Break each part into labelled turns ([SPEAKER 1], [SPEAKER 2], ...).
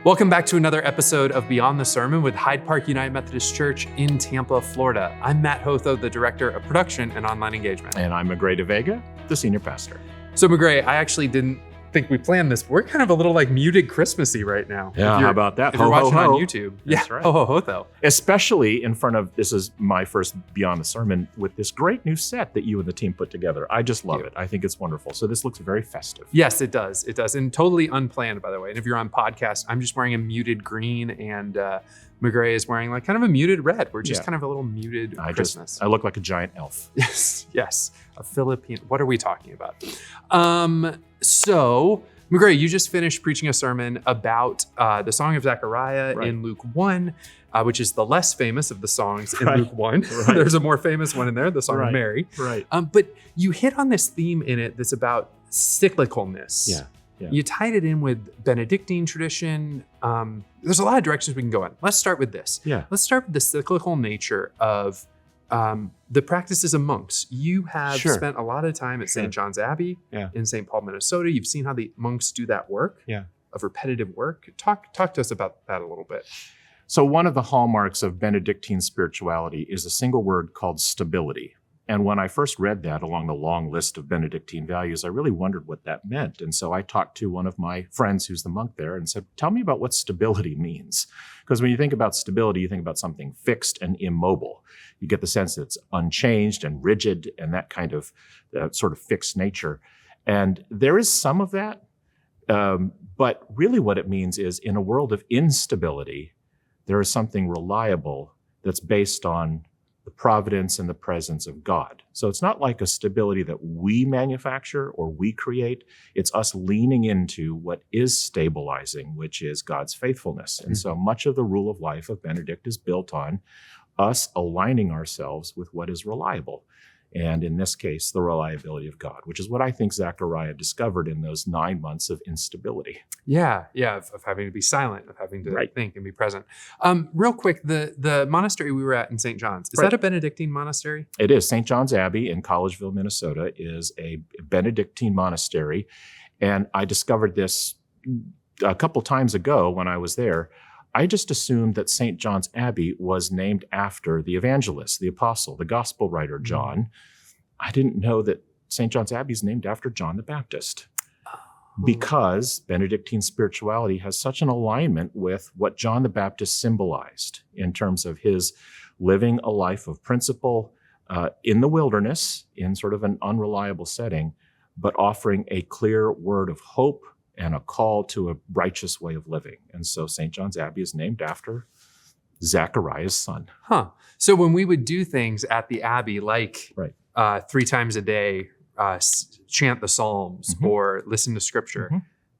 [SPEAKER 1] Welcome back to another episode of Beyond the Sermon with Hyde Park United Methodist Church in Tampa, Florida. I'm Matt Hotho, the Director of Production and Online Engagement.
[SPEAKER 2] And I'm Magrey de Vega, the Senior Pastor.
[SPEAKER 1] So Magrey, I actually didn't think we planned this, but we're kind of a little like muted Christmassy right now.
[SPEAKER 2] Yeah, how about that?
[SPEAKER 1] If you're watching on YouTube.
[SPEAKER 2] That's right.
[SPEAKER 1] Ho, ho, Hotho.
[SPEAKER 2] Especially in front of, this is my first Beyond the Sermon with this great new set that you and the team put together. I just love it. I think it's wonderful. So this looks very festive.
[SPEAKER 1] Yes, it does. It does. And totally unplanned, by the way. And if you're on podcast, I'm just wearing a muted green and Magrey is wearing like kind of a muted red. We're just kind of a little muted Christmas.
[SPEAKER 2] I look like a giant elf.
[SPEAKER 1] Yes. A Philippine. What are we talking about? So Magrey, you just finished preaching a sermon about the Song of Zechariah in Luke 1, which is the less famous of the songs in Luke 1. There's a more famous one in there, the Song of Mary. But you hit on this theme in it that's about cyclicalness. Yeah. You tied it in with Benedictine tradition. There's a lot of directions we can go in. Let's start with this. Let's start with the cyclical nature of the practices of monks. You have spent a lot of time at St. John's Abbey in St. Paul, Minnesota. You've seen how the monks do that work of repetitive work. Talk to us about that a little bit.
[SPEAKER 2] So one of the hallmarks of Benedictine spirituality is a single word called stability. And when I first read that along the long list of Benedictine values, I really wondered what that meant. And so I talked to one of my friends who's the monk there and said, tell me about what stability means. Because when you think about stability, you think about something fixed and immobile. You get the sense that it's unchanged and rigid and that kind of sort of fixed nature. And there is some of that. But really what it means is in a world of instability, there is something reliable that's based on the providence and the presence of God. So it's not like a stability that we manufacture or we create. It's us leaning into what is stabilizing, which is God's faithfulness. And so much of the rule of life of Benedict is built on us aligning ourselves with what is reliable. And in this case, the reliability of God, which is what I think Zechariah discovered in those 9 months of instability.
[SPEAKER 1] Of having to be silent, of having to think and be present. Real quick, the monastery we were at in St. John's, is that a Benedictine monastery?
[SPEAKER 2] It is. St. John's Abbey in Collegeville, Minnesota is a Benedictine monastery. And I discovered this a couple times ago when I was there. I just assumed that St. John's Abbey was named after the evangelist, the apostle, the gospel writer, John. I didn't know that St. John's Abbey is named after John the Baptist because Benedictine spirituality has such an alignment with what John the Baptist symbolized in terms of his living a life of principle in the wilderness, in sort of an unreliable setting, but offering a clear word of hope and a call to a righteous way of living. And so St. John's Abbey is named after Zechariah's son.
[SPEAKER 1] So when we would do things at the Abbey, like 3 times a day, chant the Psalms or listen to Scripture,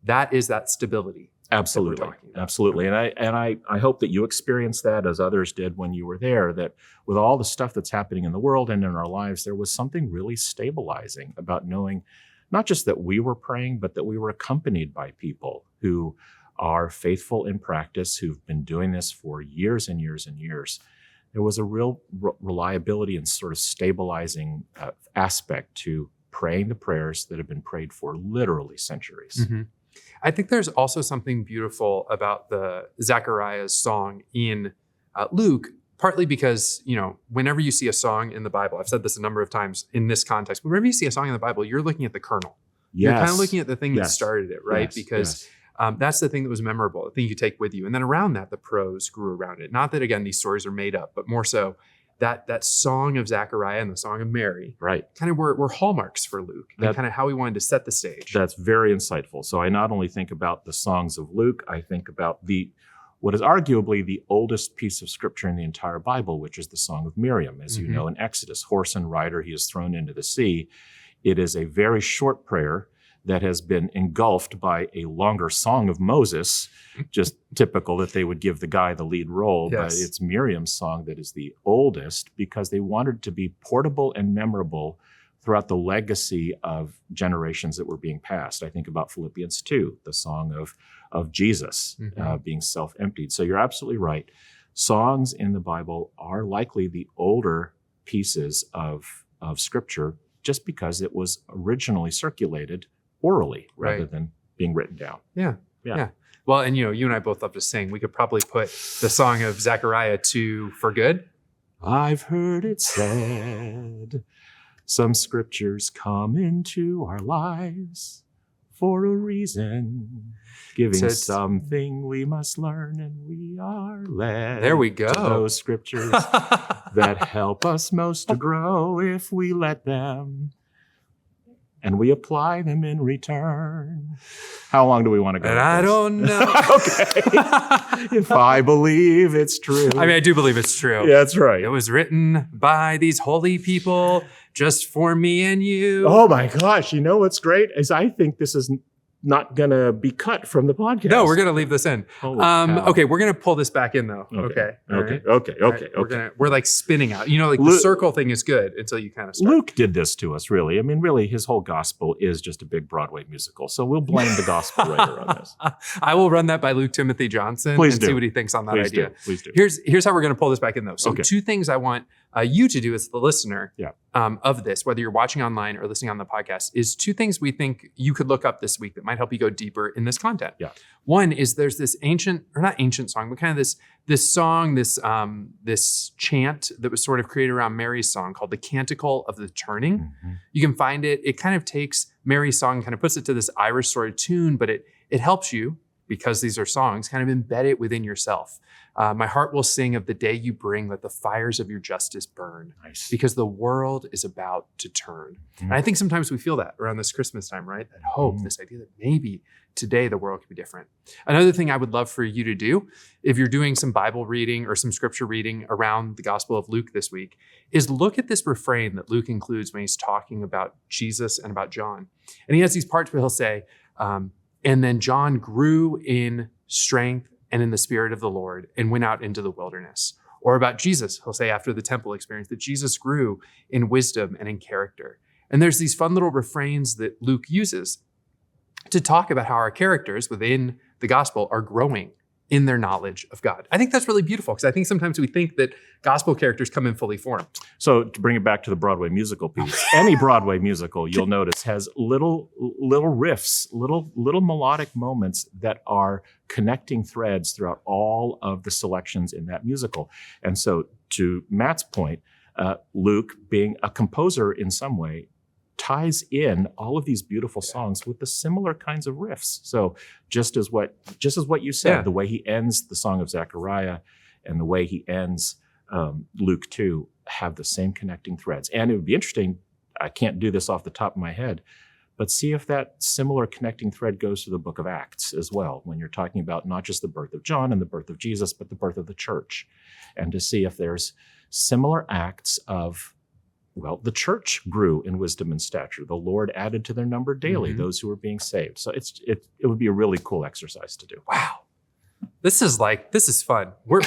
[SPEAKER 1] that is that stability.
[SPEAKER 2] Absolutely. Absolutely. And I hope that you experienced that as others did when you were there, that with all the stuff that's happening in the world and in our lives, there was something really stabilizing about knowing not just that we were praying, but that we were accompanied by people who are faithful in practice, who've been doing this for years and years and years. There was a real reliability and sort of stabilizing aspect to praying the prayers that have been prayed for literally centuries.
[SPEAKER 1] I think there's also something beautiful about the Zechariah's song in Luke, partly because, whenever you see a song in the Bible, I've said this a number of times in this context, but whenever you see a song in the Bible, you're looking at the kernel. You're kind of looking at the thing that started it, right? Because that's the thing that was memorable, the thing you take with you. And then around that, the prose grew around it. Not that, again, these stories are made up, but more so that song of Zechariah and the song of Mary kind of were hallmarks for Luke and kind of how he wanted to set the stage.
[SPEAKER 2] That's very insightful. So I not only think about the songs of Luke, I think about what is arguably the oldest piece of scripture in the entire Bible, which is the Song of Miriam. As you know, in Exodus, horse and rider, he is thrown into the sea. It is a very short prayer that has been engulfed by a longer Song of Moses, just typical that they would give the guy the lead role. But it's Miriam's song that is the oldest because they wanted to be portable and memorable throughout the legacy of generations that were being passed. I think about Philippians 2, the song of Jesus being self-emptied. So you're absolutely right. Songs in the Bible are likely the older pieces of Scripture just because it was originally circulated orally rather than being written down.
[SPEAKER 1] Yeah. Yeah. Well, and you and I both love to sing. We could probably put the song of Zechariah to For Good.
[SPEAKER 2] I've heard it said, some scriptures come into our lives for a reason, giving something we must learn, and we are led.
[SPEAKER 1] There we go.
[SPEAKER 2] To those scriptures that help us most to grow if we let them, and we apply them in return. How long do we want to go?
[SPEAKER 1] And I don't know.
[SPEAKER 2] Okay. If I believe it's true.
[SPEAKER 1] I mean, I do believe it's true.
[SPEAKER 2] Yeah, that's right.
[SPEAKER 1] It was written by these holy people just for me and you.
[SPEAKER 2] Oh my gosh. You know what's great is I think this is not going to be cut from the podcast.
[SPEAKER 1] No, we're going to leave this in. Okay, we're going to pull this back in though. Okay. We're like spinning out. The circle thing is good until you kind of start.
[SPEAKER 2] Luke did this to us, really. I mean, really, his whole gospel is just a big Broadway musical. So we'll blame the gospel writer on this.
[SPEAKER 1] I will run that by Luke Timothy Johnson see what he thinks on that idea.
[SPEAKER 2] Please do.
[SPEAKER 1] Here's how we're going to pull this back in though. So two things I want you to do as the listener of this, whether you're watching online or listening on the podcast, is two things we think you could look up this week that might help you go deeper in this content.
[SPEAKER 2] Yeah.
[SPEAKER 1] One is there's this not ancient song, but kind of this song, this chant that was sort of created around Mary's song called the Canticle of the Turning. Mm-hmm. You can find it. It kind of takes Mary's song, kind of puts it to this Irish sort of tune, but it helps you, because these are songs, kind of embed it within yourself. My heart will sing of the day you bring, let the fires of your justice burn.
[SPEAKER 2] Nice. Because
[SPEAKER 1] the world is about to turn. Mm-hmm. And I think sometimes we feel that around this Christmas time, right? That hope, this idea that maybe today the world could be different. Another thing I would love for you to do, if you're doing some Bible reading or some scripture reading around the Gospel of Luke this week, is look at this refrain that Luke includes when he's talking about Jesus and about John. And he has these parts where he'll say, and then John grew in strength and in the Spirit of the Lord and went out into the wilderness. Or about Jesus, he'll say after the temple experience that Jesus grew in wisdom and in character. And there's these fun little refrains that Luke uses to talk about how our characters within the gospel are growing in their knowledge of God. I think that's really beautiful, because I think sometimes we think that gospel characters come in fully formed.
[SPEAKER 2] So to bring it back to the Broadway musical piece, any Broadway musical you'll notice has little riffs, little melodic moments that are connecting threads throughout all of the selections in that musical. And so to Matt's point, Luke, being a composer in some way, ties in all of these beautiful songs with the similar kinds of riffs. So just as what you said, the way he ends the Song of Zechariah and the way he ends Luke 2 have the same connecting threads. And it would be interesting, I can't do this off the top of my head, but see if that similar connecting thread goes to the book of Acts as well, when you're talking about not just the birth of John and the birth of Jesus, but the birth of the church. And to see if there's similar acts of, well, the church grew in wisdom and stature. The Lord added to their number daily those who were being saved. So it would be a really cool exercise to do.
[SPEAKER 1] Wow. This is fun. We're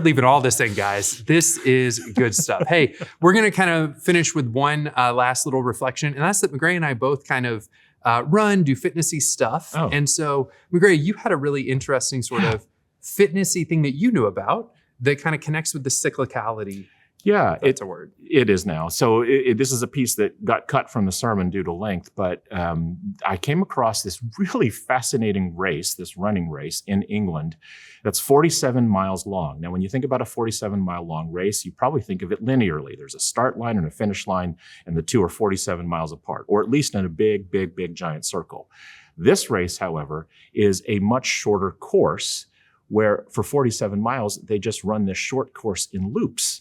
[SPEAKER 1] leaving all this in, guys. This is good stuff. Hey, we're going to kind of finish with one last little reflection. And that's that Magrey and I both kind of do fitnessy stuff. Oh. And so Magrey, you had a really interesting sort of fitnessy thing that you knew about that kind of connects with the cyclicality.
[SPEAKER 2] Yeah,
[SPEAKER 1] it's a word.
[SPEAKER 2] It is now. So this is a piece that got cut from the sermon due to length, but I came across this really fascinating race, this running race in England that's 47 miles long. Now, when you think about a 47-mile long race, you probably think of it linearly. There's a start line and a finish line, and the two are 47 miles apart, or at least in a big giant circle. This race, however, is a much shorter course where for 47 miles, they just run this short course in loops.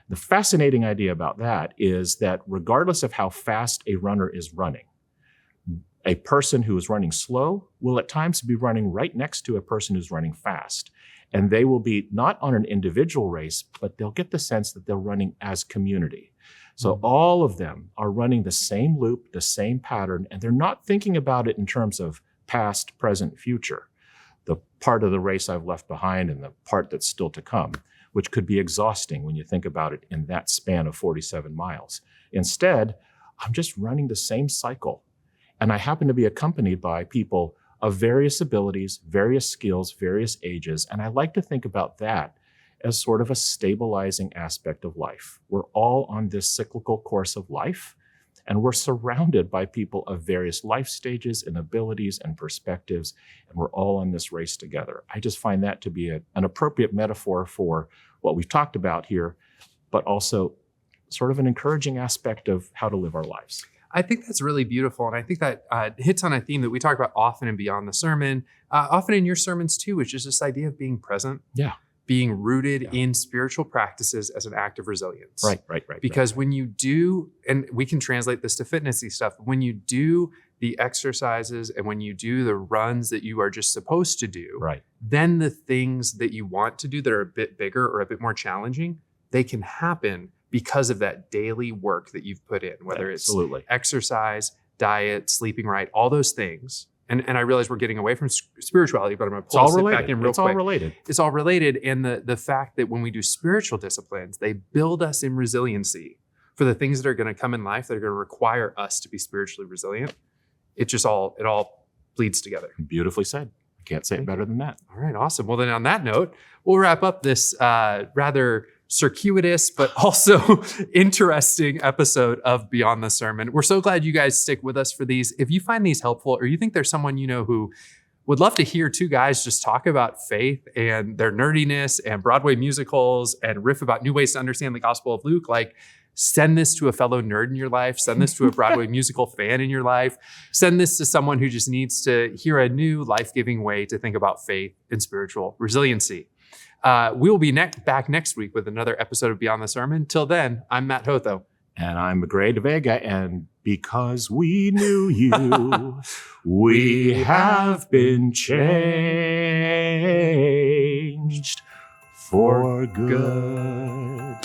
[SPEAKER 2] The fascinating idea about that is that regardless of how fast a runner is running, a person who is running slow will at times be running right next to a person who's running fast. And they will be not on an individual race, but they'll get the sense that they're running as community. So all of them are running the same loop, the same pattern, and they're not thinking about it in terms of past, present, future. The part of the race I've left behind and the part that's still to come, which could be exhausting when you think about it in that span of 47 miles. Instead, I'm just running the same cycle. And I happen to be accompanied by people of various abilities, various skills, various ages. And I like to think about that as sort of a stabilizing aspect of life. We're all on this cyclical course of life. And we're surrounded by people of various life stages and abilities and perspectives, and we're all on this race together. I just find that to be an appropriate metaphor for what we've talked about here, but also sort of an encouraging aspect of how to live our lives.
[SPEAKER 1] I think that's really beautiful. And I think that hits on a theme that we talk about often and beyond the sermon, often in your sermons too, which is this idea of being present.
[SPEAKER 2] Yeah.
[SPEAKER 1] Being rooted in spiritual practices as an act of resilience.
[SPEAKER 2] Right.
[SPEAKER 1] Because when you do, and we can translate this to fitnessy stuff, when you do the exercises and when you do the runs that you are just supposed to do, then the things that you want to do that are a bit bigger or a bit more challenging, they can happen because of that daily work that you've put in, whether it's exercise, diet, sleeping right, all those things. And I realize we're getting away from spirituality, but I'm going to pull it back in real quick.
[SPEAKER 2] It's all related.
[SPEAKER 1] It's all related. And the fact that when we do spiritual disciplines, they build us in resiliency for the things that are going to come in life that are going to require us to be spiritually resilient. It all bleeds together.
[SPEAKER 2] Beautifully said. I can't say it better than that.
[SPEAKER 1] All right, awesome. Well, then on that note, we'll wrap up this rather circuitous, but also interesting episode of Beyond the Sermon. We're so glad you guys stick with us for these. If you find these helpful, or you think there's someone you know who would love to hear two guys just talk about faith and their nerdiness and Broadway musicals and riff about new ways to understand the Gospel of Luke, send this to a fellow nerd in your life. Send this to a Broadway musical fan in your life. Send this to someone who just needs to hear a new life-giving way to think about faith and spiritual resiliency. We will be back next week with another episode of Beyond the Sermon. Till then, I'm Matt Hotho.
[SPEAKER 2] And I'm Magrey de Vega. And because we knew you, we have been changed for good.